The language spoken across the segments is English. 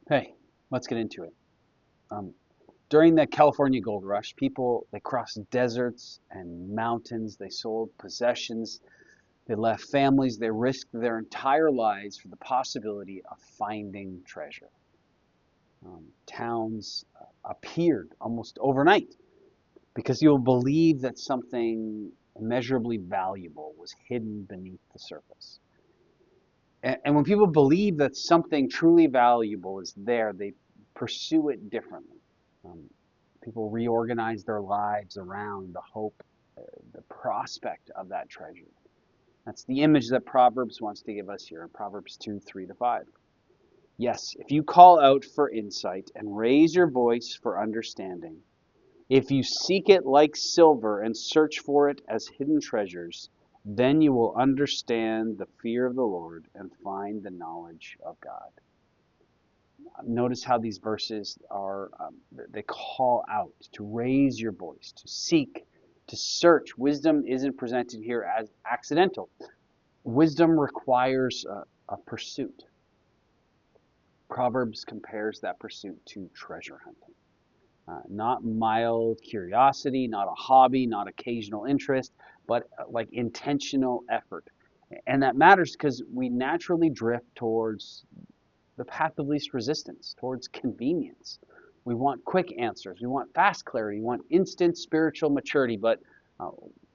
Hey, let's get into it. Um, During the California Gold Rush, people they crossed deserts and mountains. They sold possessions. They left families. They risked their entire lives for the possibility of finding treasure. Towns appeared almost overnight because you'll believe that something immeasurably valuable was hidden beneath the surface. And when people believe that something truly valuable is there, they pursue it differently. Um, People reorganize their lives around the hope, the prospect of that treasure. That's the image that Proverbs wants to give us here in Proverbs 2, 3 to 5. Yes, if you call out for insight and raise your voice for understanding, if you seek it like silver and search for it as hidden treasures, then you will understand the fear of the Lord and find the knowledge of God. Notice how these verses are, they call out to raise your voice, to seek, to search. Wisdom isn't presented here as accidental. Wisdom requires a pursuit. Proverbs compares that pursuit to treasure hunting. Not mild curiosity, not a hobby, not occasional interest, but like intentional effort. And that matters because we naturally drift towards the path of least resistance, towards convenience. We want quick answers. We want fast clarity. We want instant spiritual maturity, but uh,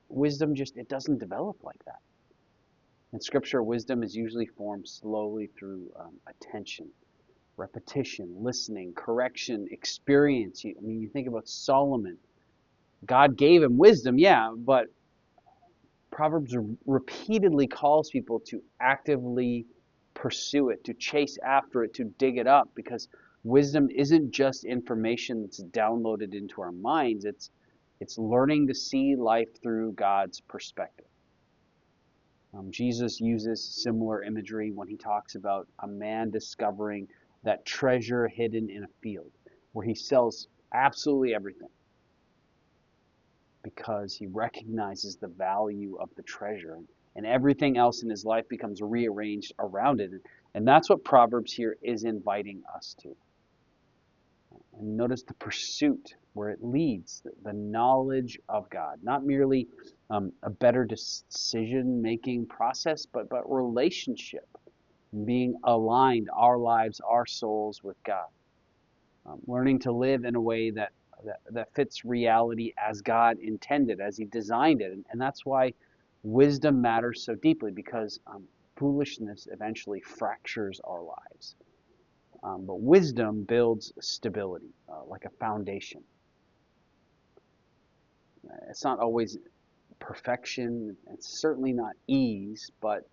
wisdom just, it doesn't develop like that. In Scripture, wisdom is usually formed slowly through attention, repetition, listening, correction, experience. You think about Solomon. God gave him wisdom, yeah, but Proverbs repeatedly calls people to actively pursue it, to chase after it, to dig it up, because wisdom isn't just information that's downloaded into our minds. It's learning to see life through God's perspective. Jesus uses similar imagery when he talks about a man discovering that treasure hidden in a field, where he sells absolutely everything because he recognizes the value of the treasure, and everything else in his life becomes rearranged around it. And that's what Proverbs here is inviting us to. And notice the pursuit where it leads, the knowledge of God, not merely a better decision making process, but relationship, being aligned, our lives, our souls with God. Learning to live in a way that fits reality as God intended, as He designed it. And that's why wisdom matters so deeply, because foolishness eventually fractures our lives. But wisdom builds stability, like a foundation. It's not always perfection. It's certainly not ease, but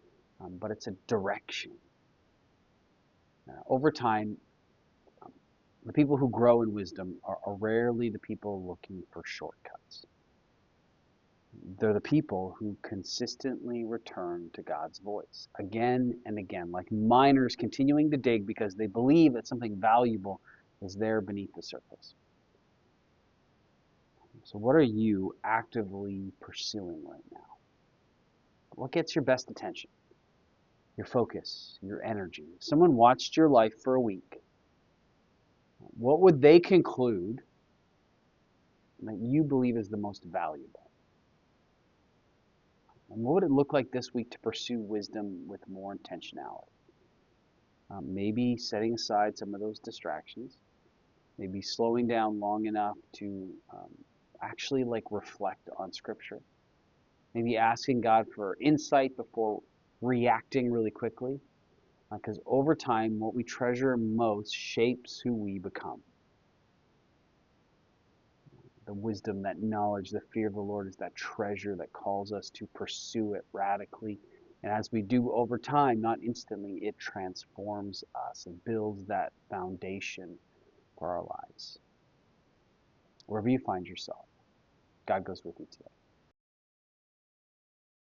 it's a direction. Over time, the people who grow in wisdom are rarely the people looking for shortcuts. They're the people who consistently return to God's voice again and again, like miners continuing to dig because they believe that something valuable is there beneath the surface. So, what are you actively pursuing right now? What gets your best attention, your focus, your energy? If someone watched your life for a week, what would they conclude that you believe is the most valuable? And what would it look like this week to pursue wisdom with more intentionality? Maybe setting aside some of those distractions, maybe slowing down long enough to actually like reflect on Scripture, maybe asking God for insight before reacting really quickly, because over time, what we treasure most shapes who we become. The wisdom, that knowledge, the fear of the Lord is that treasure that calls us to pursue it radically. And as we do over time, not instantly, it transforms us and builds that foundation for our lives. Wherever you find yourself, God goes with you today.